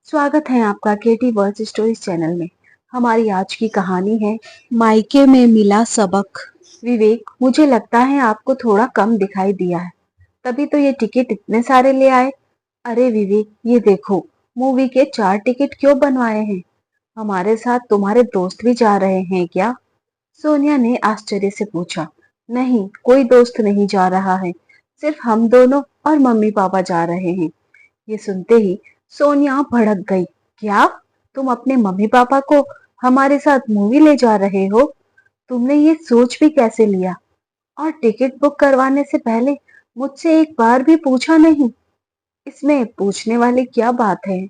स्वागत है आपका केटी वर्ल्ड स्टोरीज चैनल में। हमारी आज की कहानी है मायके में मिला सबक। विवेक, मुझे लगता है आपको थोड़ा कम दिखाई दिया है, तभी तो ये टिकट इतने सारे ले आए। अरे विवेक, ये देखो, मूवी के 4 टिकट क्यों बनवाए हैं? हमारे साथ तुम्हारे दोस्त भी जा रहे हैं क्या? सोनिया ने आश्चर्य से पूछा। नहीं, कोई दोस्त नहीं जा रहा है, सिर्फ हम दोनों और मम्मी पापा जा रहे हैं। ये सुनते ही सोनिया भड़क गई। क्या? तुम अपने मम्मी पापा को हमारे साथ मूवी ले जा रहे हो? तुमने ये सोच भी कैसे लिया? और टिकट बुक करवाने से पहले मुझसे एक बार भी पूछा नहीं। इसमें पूछने वाली क्या बात है?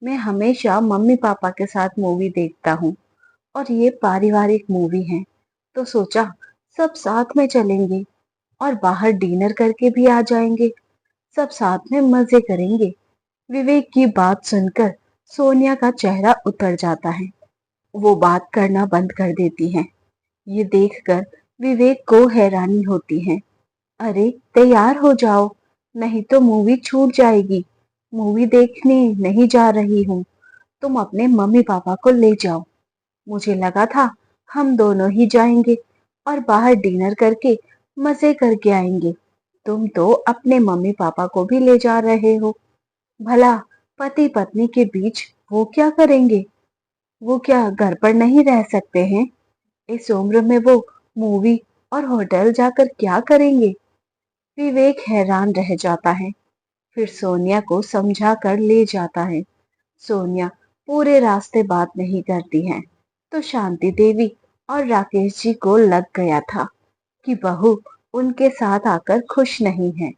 मैं हमेशा मम्मी पापा के साथ मूवी देखता हूँ और ये पारिवारिक मूवी है, तो सोचा सब साथ में चलेंगे और बाहर डिनर करके भी आ जाएंगे। सब साथ में मजे करेंगे। विवेक की बात सुनकर सोनिया का चेहरा उतर जाता है। वो बात करना बंद कर देती है। ये देखकर विवेक को हैरानी होती है। अरे तैयार हो जाओ, नहीं तो मूवी छूट जाएगी। मूवी देखने नहीं जा रही हूँ, तुम अपने मम्मी पापा को ले जाओ। मुझे लगा था हम दोनों ही जाएंगे और बाहर डिनर करके मजे करके आएंगे। तुम तो अपने मम्मी पापा को भी ले जा रहे हो। भला पति पत्नी के बीच वो क्या करेंगे? वो क्या घर पर नहीं रह सकते हैं? इस उम्र में वो मूवी और होटल जाकर क्या करेंगे? विवेक हैरान रह जाता है। फिर सोनिया को समझा कर ले जाता है। सोनिया पूरे रास्ते बात नहीं करती है, तो शांति देवी और राकेश जी को लग गया था कि बहू उनके साथ आकर खुश नहीं है।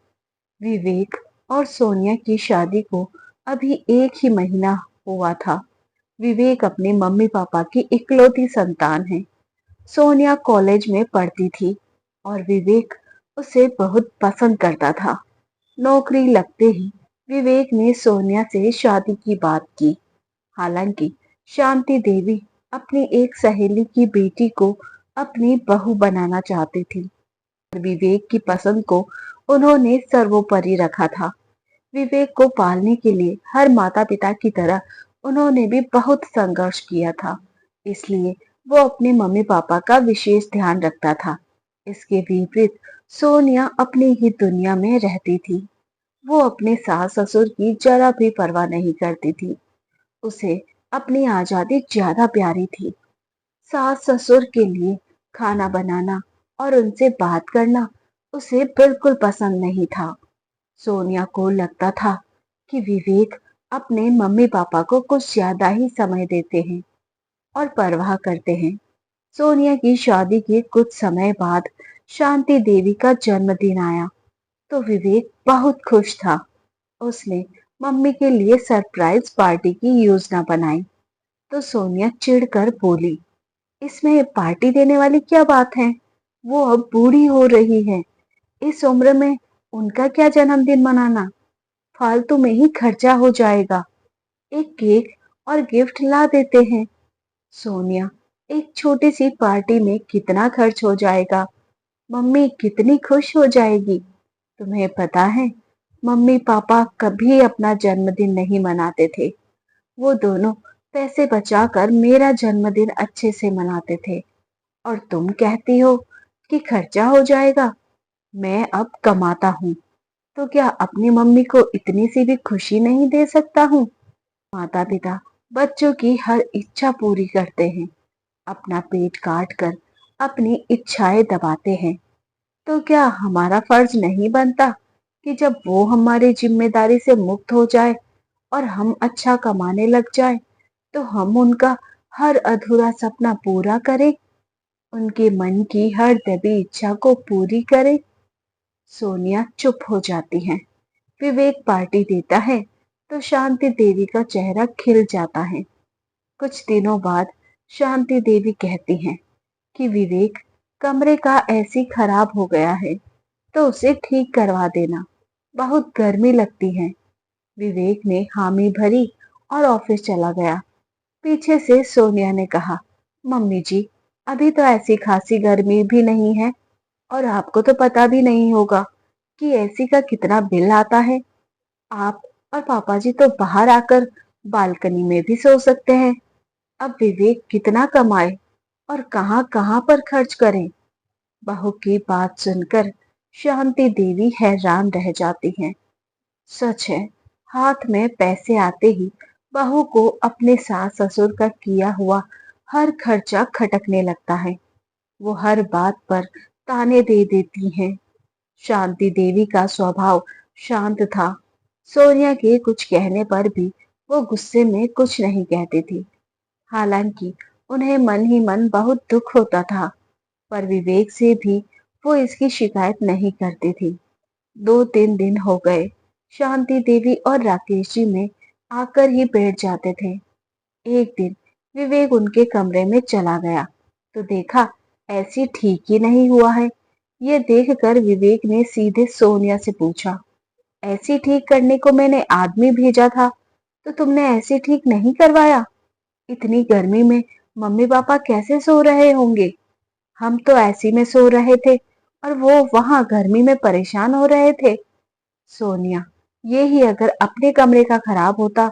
विवेक और सोनिया की शादी को अभी 1 ही महीना हुआ था। विवेक अपने मम्मी पापा की इकलौती संतान है। सोनिया कॉलेज में पढ़ती थी और विवेक उसे बहुत पसंद करता था। नौकरी लगते ही विवेक ने सोनिया से शादी की बात की। हालांकि शांति देवी अपनी एक सहेली की बेटी को अपनी बहू बनाना चाहती थी। विवेक की पसंद को उन्होंने सर्वोपरि रखा था। विवेक को पालने के लिए हर माता पिता की तरह उन्होंने भी बहुत संघर्ष किया था। इसलिए वो अपने मम्मी पापा का विशेष ध्यान रखता था। इसके विपरीत सोनिया अपनी ही दुनिया में रहती थी। वो अपने सास ससुर की जरा भी परवाह नहीं करती थी। उसे अपनी आजादी ज्यादा प्यारी थी। सास ससुर के लिए खाना बनाना और उनसे बात करना उसे बिल्कुल पसंद नहीं था। सोनिया को लगता था कि विवेक अपने मम्मी पापा को कुछ ज्यादा ही समय देते हैं और परवाह करते हैं। सोनिया की शादी के कुछ समय बाद शांति देवी का जन्मदिन आया, तो विवेक बहुत खुश था। उसने मम्मी के लिए सरप्राइज पार्टी की योजना बनाई, तो सोनिया चिढ़कर बोली, इसमें पार्टी देने वाली क्या बात है? वो अब बूढ़ी हो रही है, इस उम्र में उनका क्या जन्मदिन मनाना? फालतू में ही खर्चा हो जाएगा। एक केक और गिफ्ट ला देते हैं। सोनिया, एक छोटी सी पार्टी में कितना खर्च हो जाएगा? मम्मी कितनी खुश हो जाएगी। तुम्हें पता है, मम्मी पापा कभी अपना जन्मदिन नहीं मनाते थे। वो दोनों पैसे बचाकर मेरा जन्मदिन अच्छे से मनाते थे, और तुम कहती हो कि खर्चा हो जाएगा। मैं अब कमाता हूँ, तो क्या अपनी मम्मी को इतनी सी भी खुशी नहीं दे सकता हूँ? माता पिता बच्चों की हर इच्छा पूरी करते हैं, अपना पेट काट कर अपनी इच्छाएं दबाते हैं। तो क्या हमारा फर्ज नहीं बनता कि जब वो हमारी जिम्मेदारी से मुक्त हो जाए और हम अच्छा कमाने लग जाए, तो हम उनका हर अधूरा सपना पूरा करें, उनके मन की हर दबी इच्छा को पूरी करें? सोनिया चुप हो जाती है। विवेक पार्टी देता है, तो शांति देवी का चेहरा खिल जाता है। कुछ दिनों बाद शांति देवी कहती हैं कि विवेक कमरे का ऐसी खराब हो गया है, तो उसे ठीक करवा देना, बहुत गर्मी लगती है। विवेक ने हामी भरी और ऑफिस चला गया। पीछे से सोनिया ने कहा, मम्मी जी, अभी तो ऐसी खासी गर्मी भी नहीं है, और आपको तो पता भी नहीं होगा कि एसी का कितना बिल आता है। आप और पापा जी तो बाहर आकर बालकनी में भी सो सकते हैं। अब विवेक कितना कमाए और कहाँ कहाँ पर खर्च करें। बहू की बात सुनकर शांति देवी हैरान रह जाती हैं। सच है, हाथ में पैसे आते ही बहू को अपने सास ससुर का किया हुआ हर खर्चा खटकने लगता है। वो हर बात पर ताने दे देती हैं। शांति देवी का स्वभाव शांत था। सोनिया के कुछ कहने पर भी वो गुस्से में कुछ नहीं कहती थी। हालांकि उन्हें मन ही मन बहुत दुख होता था, पर विवेक से भी वो इसकी शिकायत नहीं करती थी। 2-3 दिन हो गए, शांति देवी और राकेश जी में आकर ही बैठ जाते थे। एक दिन विवेक उनके कमरे में चला गया तो देखा ऐसी ठीक ही नहीं हुआ है। ये देखकर विवेक ने सीधे सोनिया से पूछा, ऐसी ठीक करने को मैंने आदमी भेजा था तो तुमने ऐसी ठीक नहीं करवाया? इतनी गर्मी में मम्मी पापा कैसे सो रहे होंगे? हम तो ऐसी में सो रहे थे और वो वहां गर्मी में परेशान हो रहे थे। सोनिया, ये ही अगर अपने कमरे का खराब होता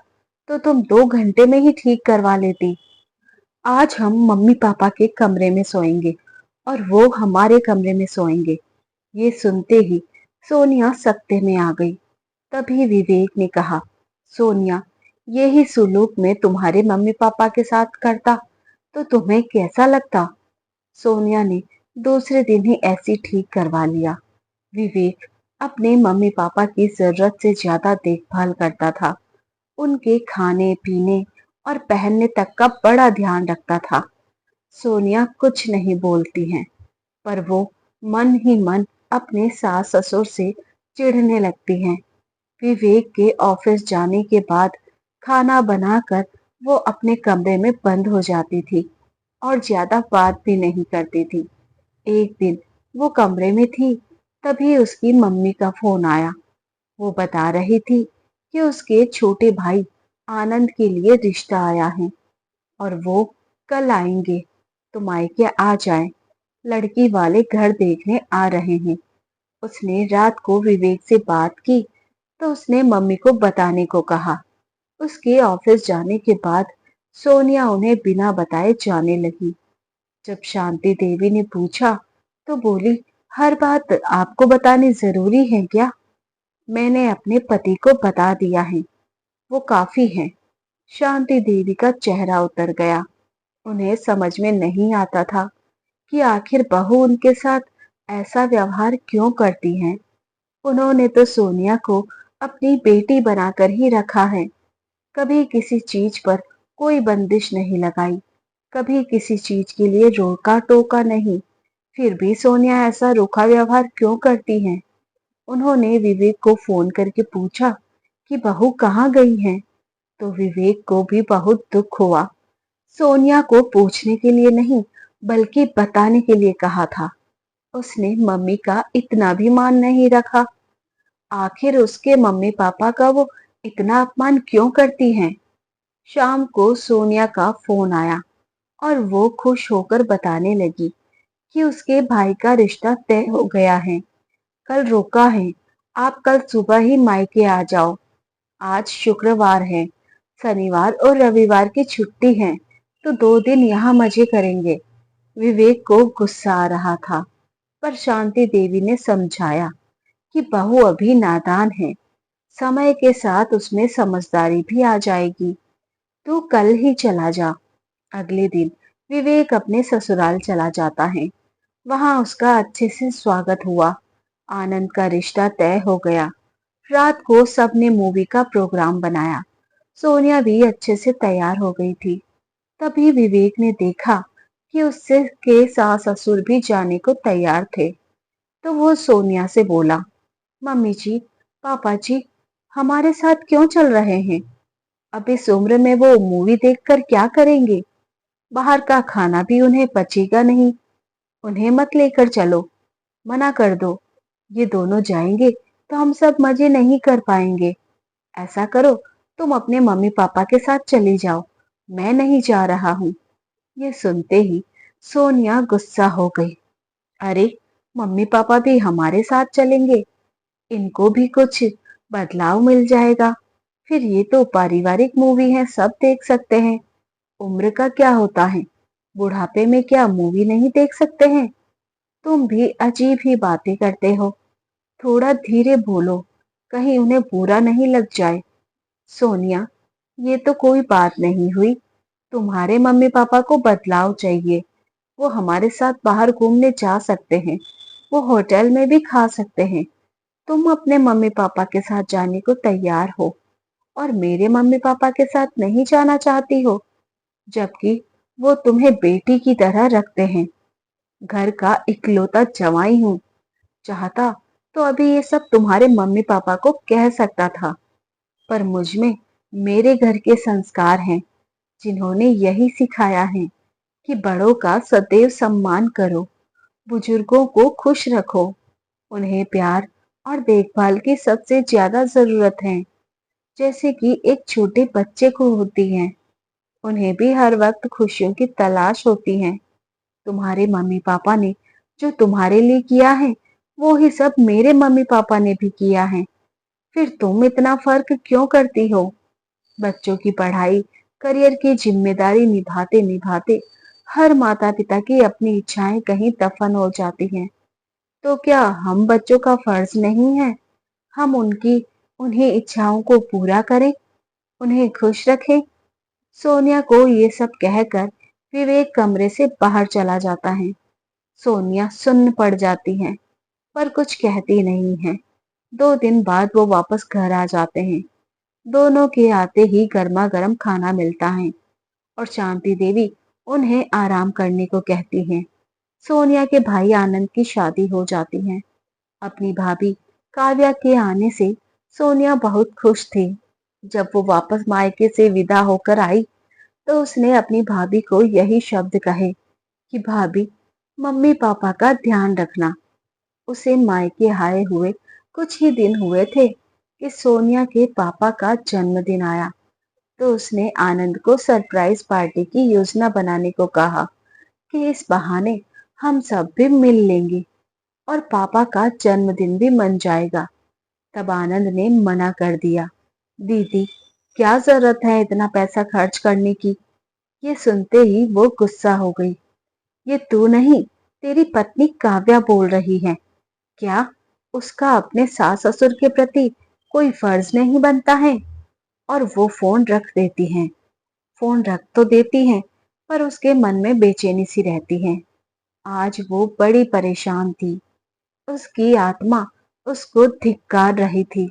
तो तुम 2 घंटे में ही ठीक करवा लेती। आज हम मम्मी पापा के कमरे में सोएंगे और वो हमारे कमरे में सोएंगे। ये सुनते ही सोनिया सकते में आ गई। तभी विवेक ने कहा, सोनिया, ये ही सुलूक मैं तुम्हारे मम्मी पापा के साथ करता तो तुम्हें कैसा लगता? सोनिया ने दूसरे दिन ही ऐसी ठीक करवा लिया। विवेक अपने मम्मी पापा की जरूरत से ज्यादा देखभाल करता था। उनके खाने पीने और पहनने तक का बड़ा ध्यान रखता था। सोनिया कुछ नहीं बोलती हैं, पर वो मन ही मन अपने सास ससुर से चिढ़ने लगती हैं। विवेक के ऑफिस जाने के बाद खाना बनाकर वो अपने कमरे में बंद हो जाती थी और ज्यादा बात भी नहीं करती थी। एक दिन वो कमरे में थी, तभी उसकी मम्मी का फोन आया। वो बता रही थी कि उसके छोटे भाई आनंद के लिए रिश्ता आया है और वो कल आएंगे, तो मायके आ जाए। लड़की वाले घर देखने आ रहे हैं। उसने रात को विवेक से बात की तो उसने मम्मी को बताने को कहा। उसके ऑफिस जाने के बाद सोनिया उन्हें बिना बताए जाने लगी। जब शांति देवी ने पूछा तो बोली, हर बात आपको बतानी जरूरी है क्या? मैंने अपने पति को बता दिया है, वो काफी है। शांति देवी का चेहरा उतर गया। उन्हें समझ में नहीं आता था कि आखिर बहू उनके साथ ऐसा व्यवहार क्यों करती है। उन्होंने तो सोनिया को अपनी बेटी बनाकर ही रखा है। कभी किसी चीज पर कोई बंदिश नहीं लगाई, कभी किसी चीज के लिए रोका टोका नहीं। फिर भी सोनिया ऐसा रूखा व्यवहार क्यों करती है? उन्होंने विवेक को फोन करके पूछा कि बहू कहाँ गई है, तो विवेक को भी बहुत दुख हुआ। सोनिया को पूछने के लिए नहीं, बल्कि बताने के लिए कहा था। उसने मम्मी का इतना भी मान नहीं रखा। आखिर उसके मम्मी पापा का वो इतना अपमान क्यों करती हैं? शाम को सोनिया का फोन आया और वो खुश होकर बताने लगी कि उसके भाई का रिश्ता तय हो गया है। कल रोका है, आप कल सुबह ही मायके आ जाओ। आज शुक्रवार है, शनिवार और रविवार की छुट्टी है, तो 2 दिन यहाँ मजे करेंगे। विवेक को गुस्सा आ रहा था, पर शांति देवी ने समझाया कि बहू अभी नादान है, समय के साथ उसमें समझदारी भी आ जाएगी। तू कल ही चला जा। अगले दिन विवेक अपने ससुराल चला जाता है। वहां उसका अच्छे से स्वागत हुआ। आनंद का रिश्ता तय हो गया। रात को सबने मूवी का प्रोग्राम बनाया। सोनिया भी अच्छे से तैयार हो गई थी। तभी विवेक ने देखा कि उससे के सास ससुर भी जाने को तैयार थे। तो वो सोनिया से बोला, मम्मी जी, पापा जी हमारे साथ क्यों चल रहे हैं? अब इस उम्र में वो मूवी देखकर क्या करेंगे? बाहर का खाना भी उन्हें पचेगा नहीं। उन्हें मत लेकर चलो, मना कर दो। ये दोनों जाएंगे तो हम सब मजे नहीं कर पाएंगे। ऐसा करो, तुम अपने मम्मी पापा के साथ चली जाओ, मैं नहीं जा रहा हूँ। ये सुनते ही सोनिया गुस्सा हो गई। अरे, मम्मी पापा भी हमारे साथ चलेंगे, इनको भी कुछ बदलाव मिल जाएगा। फिर ये तो पारिवारिक मूवी है, सब देख सकते हैं। उम्र का क्या होता है, बुढ़ापे में क्या मूवी नहीं देख सकते हैं? तुम भी अजीब ही बातें करते हो। थोड़ा धीरे बोलो, कहीं उन्हें बुरा नहीं लग जाए। सोनिया, ये तो कोई बात नहीं हुई। तुम्हारे मम्मी पापा को बदलाव चाहिए। वो हमारे साथ बाहर घूमने जा सकते हैं, वो होटल में भी खा सकते हैं। तुम अपने मम्मी पापा के साथ जाने को तैयार हो और मेरे मम्मी पापा के साथ नहीं जाना चाहती हो, जबकि वो तुम्हें बेटी की तरह रखते हैं। घर का इकलौता जवाई हूँ। चाहता तो अभी ये सब तुम्हारे मम्मी पापा को कह सकता था, पर मुझ में मेरे घर के संस्कार हैं, जिन्होंने यही सिखाया है कि बड़ों का सदैव सम्मान करो, बुजुर्गों को खुश रखो। उन्हें प्यार और देखभाल की सबसे ज्यादा जरूरत है, जैसे कि एक छोटे बच्चे को होती है। उन्हें भी हर वक्त खुशियों की तलाश होती है। तुम्हारे मम्मी पापा ने जो तुम्हारे लिए किया है, वो ही सब मेरे मम्मी पापा ने भी किया है। फिर तुम इतना फर्क क्यों करती हो? बच्चों की पढ़ाई, करियर की जिम्मेदारी निभाते निभाते हर माता पिता की अपनी इच्छाएं कहीं दफन हो जाती हैं। तो क्या हम बच्चों का फर्ज नहीं है हम उनकी उन्हीं इच्छाओं को पूरा करें, उन्हें खुश रखें? सोनिया को ये सब कहकर विवेक कमरे से बाहर चला जाता है। सोनिया सुन्न पड़ जाती है, पर कुछ कहती नहीं है। 2 दिन बाद वो वापस घर आ जाते हैं। दोनों के आते ही गर्मा गर्म खाना मिलता है और शांति देवी उन्हें आराम करने को कहती हैं। सोनिया के भाई आनंद की शादी हो जाती है। अपनी भाभी काव्या के आने से सोनिया बहुत खुश थी। जब वो वापस मायके से विदा होकर आई, तो उसने अपनी भाभी को यही शब्द कहे कि भाभी, मम्मी पापा का ध्यान रखना। उसे मायके आए हुए कुछ ही दिन हुए थे कि सोनिया के पापा का जन्मदिन आया। तो उसने आनंद को सरप्राइज पार्टी की योजना बनाने को कहा कि इस बहाने हम सब भी मिल लेंगे और पापा का जन्मदिन भी मन जाएगा। तब आनंद ने मना कर दिया। दीदी, क्या जरूरत है इतना पैसा खर्च करने की? ये सुनते ही वो गुस्सा हो गई। ये तू नहीं, तेरी पत्नी काव्या बोल रही है। क्या उसका अपने सास ससुर के प्रति कोई फर्ज नहीं बनता है? और वो फोन रख देती हैं। फोन रख तो देती हैं, पर उसके मन में बेचैनी सी रहती है। आज वो बड़ी परेशान थी। उसकी आत्मा उसको धिक्कार रही थी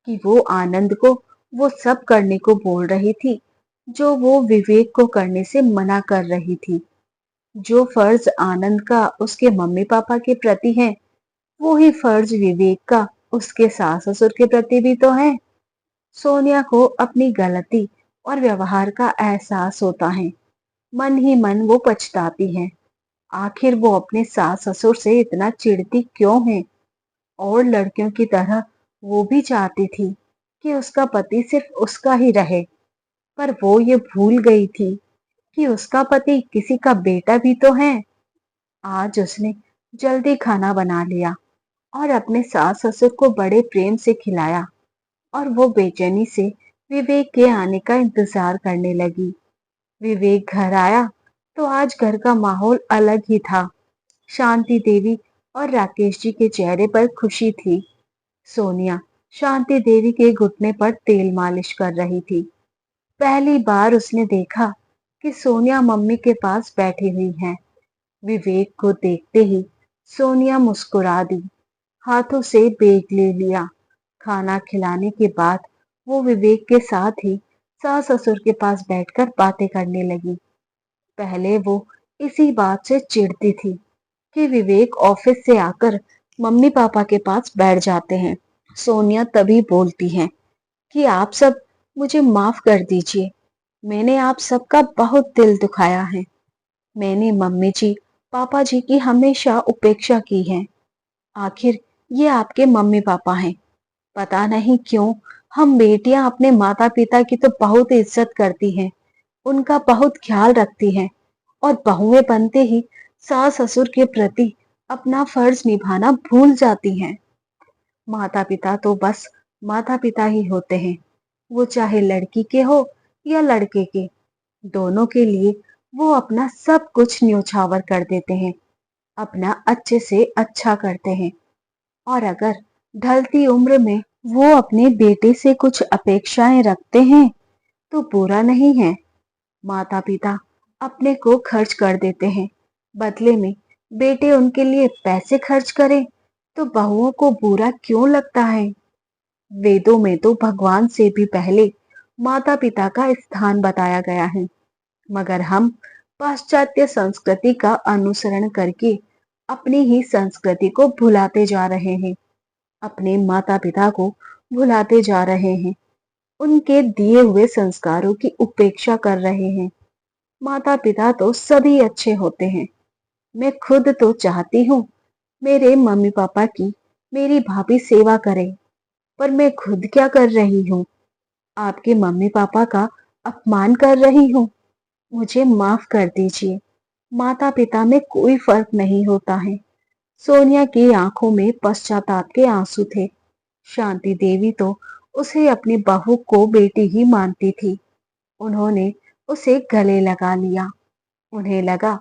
कि वो आनंद को वो सब करने को बोल रही थी जो वो विवेक को करने से मना कर रही थी। जो फर्ज आनंद का उसके मम्मी पापा के प्रति है, वो ही फर्ज विवेक का उसके सास ससुर के प्रति भी तो है। सोनिया को अपनी गलती और व्यवहार का एहसास होता है। मन ही मन वो पछताती है। आखिर वो अपने सास ससुर से इतना चिढ़ती क्यों है? और लड़कियों की तरह वो भी चाहती थी कि उसका पति सिर्फ उसका ही रहे, पर वो ये भूल गई थी कि उसका पति किसी का बेटा भी तो है। आज उसने जल्दी खाना बना लिया और अपने सास ससुर को बड़े प्रेम से खिलाया और वो बेचैनी से विवेक के आने का इंतजार करने लगी। विवेक घर आया तो आज घर का माहौल अलग ही था। शांति देवी और राकेश जी के चेहरे पर खुशी थी। सोनिया शांति देवी के घुटने पर तेल मालिश कर रही थी। पहली बार उसने देखा कि सोनिया मम्मी के पास बैठी हुई है। विवेक को देखते ही सोनिया मुस्कुरा दी, हाथों से बैग ले लिया। खाना खिलाने के बाद वो विवेक के साथ ही सास ससुर के पास बैठकर बातें करने लगी। पहले वो इसी बात से चिढ़ती थी कि विवेक ऑफिस से आकर मम्मी पापा के पास बैठ जाते हैं। सोनिया तभी बोलती है कि आप सब मुझे माफ कर दीजिए। मैंने आप सबका बहुत दिल दुखाया है। मैंने मम्मी जी, पापा जी की हमेशा उपेक्षा की है। आखिर ये आपके मम्मी पापा हैं। पता नहीं क्यों हम बेटियां अपने माता पिता की तो बहुत इज्जत करती हैं, उनका बहुत ख्याल रखती हैं, और बहुएं बनते ही सास ससुर के प्रति अपना फर्ज निभाना भूल जाती हैं। माता पिता तो बस माता पिता ही होते हैं, वो चाहे लड़की के हो या लड़के के, दोनों के लिए वो अपना सब कुछ न्योछावर कर देते हैं, अपना अच्छे से अच्छा करते हैं। और अगर ढलती उम्र में वो अपने बेटे से कुछ अपेक्षाएं रखते हैं तो बुरा नहीं है। माता पिता अपने को खर्च कर देते हैं, बदले में बेटे उनके लिए पैसे खर्च करें तो बहुओं को बुरा क्यों लगता है। वेदों में तो भगवान से भी पहले माता पिता का स्थान बताया गया है, मगर हम पाश्चात्य संस्कृति का अनुसरण करके अपनी ही संस्कृति को भुलाते जा रहे हैं, अपने माता पिता को भुलाते जा रहे हैं, उनके दिए हुए संस्कारों की उपेक्षा कर रहे हैं। माता पिता तो सभी अच्छे होते हैं। मैं खुद तो चाहती हूँ मेरे मम्मी पापा की मेरी भाभी सेवा करे, पर मैं खुद क्या कर रही हूँ? आपके मम्मी पापा का अपमान कर रही हूँ। मुझे माफ कर दीजिए। माता पिता में कोई फर्क नहीं होता है। सोनिया की आंखों में पश्चाताप के आंसू थे। शांति देवी तो उसे अपनी बहू को बेटी ही मानती थी। उन्होंने उसे गले लगा लिया। उन्हें लगा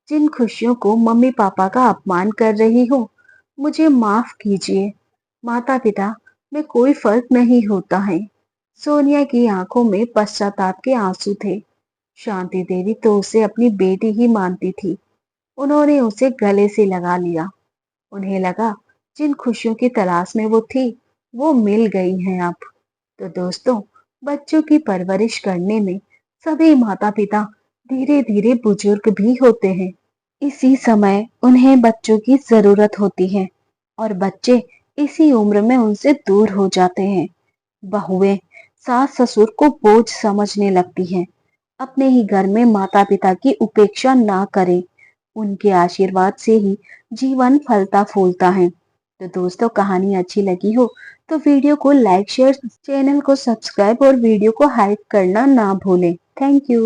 जिन खुशियों को मम्मी पापा का अपमान कर रही हूँ, मुझे माफ कीजिए माता पिता में कोई फर्क नहीं होता है। सोनिया की आंखों में पश्चाताप के आंसू थे। शांति देवी तो उसे अपनी बेटी ही मानती थी। उन्होंने उसे गले से लगा लिया। उन्हें लगा जिन खुशियों की तलाश में वो थी वो मिल गई हैं अब। तो दोस्तों, बच्चों की परवरिश करने में सभी माता पिता धीरे धीरे बुजुर्ग भी होते हैं। इसी समय उन्हें बच्चों की जरूरत होती है और बच्चे इसी उम्र में उनसे दूर हो जाते हैं। बहुएं सास ससुर को बोझ समझने लगती हैं। अपने ही घर में माता पिता की उपेक्षा ना करें। उनके आशीर्वाद से ही जीवन फलता फूलता है। तो दोस्तों, कहानी अच्छी लगी हो तो वीडियो को लाइक शेयर, चैनल को सब्सक्राइब और वीडियो को हाइप करना ना भूलें। Thank you.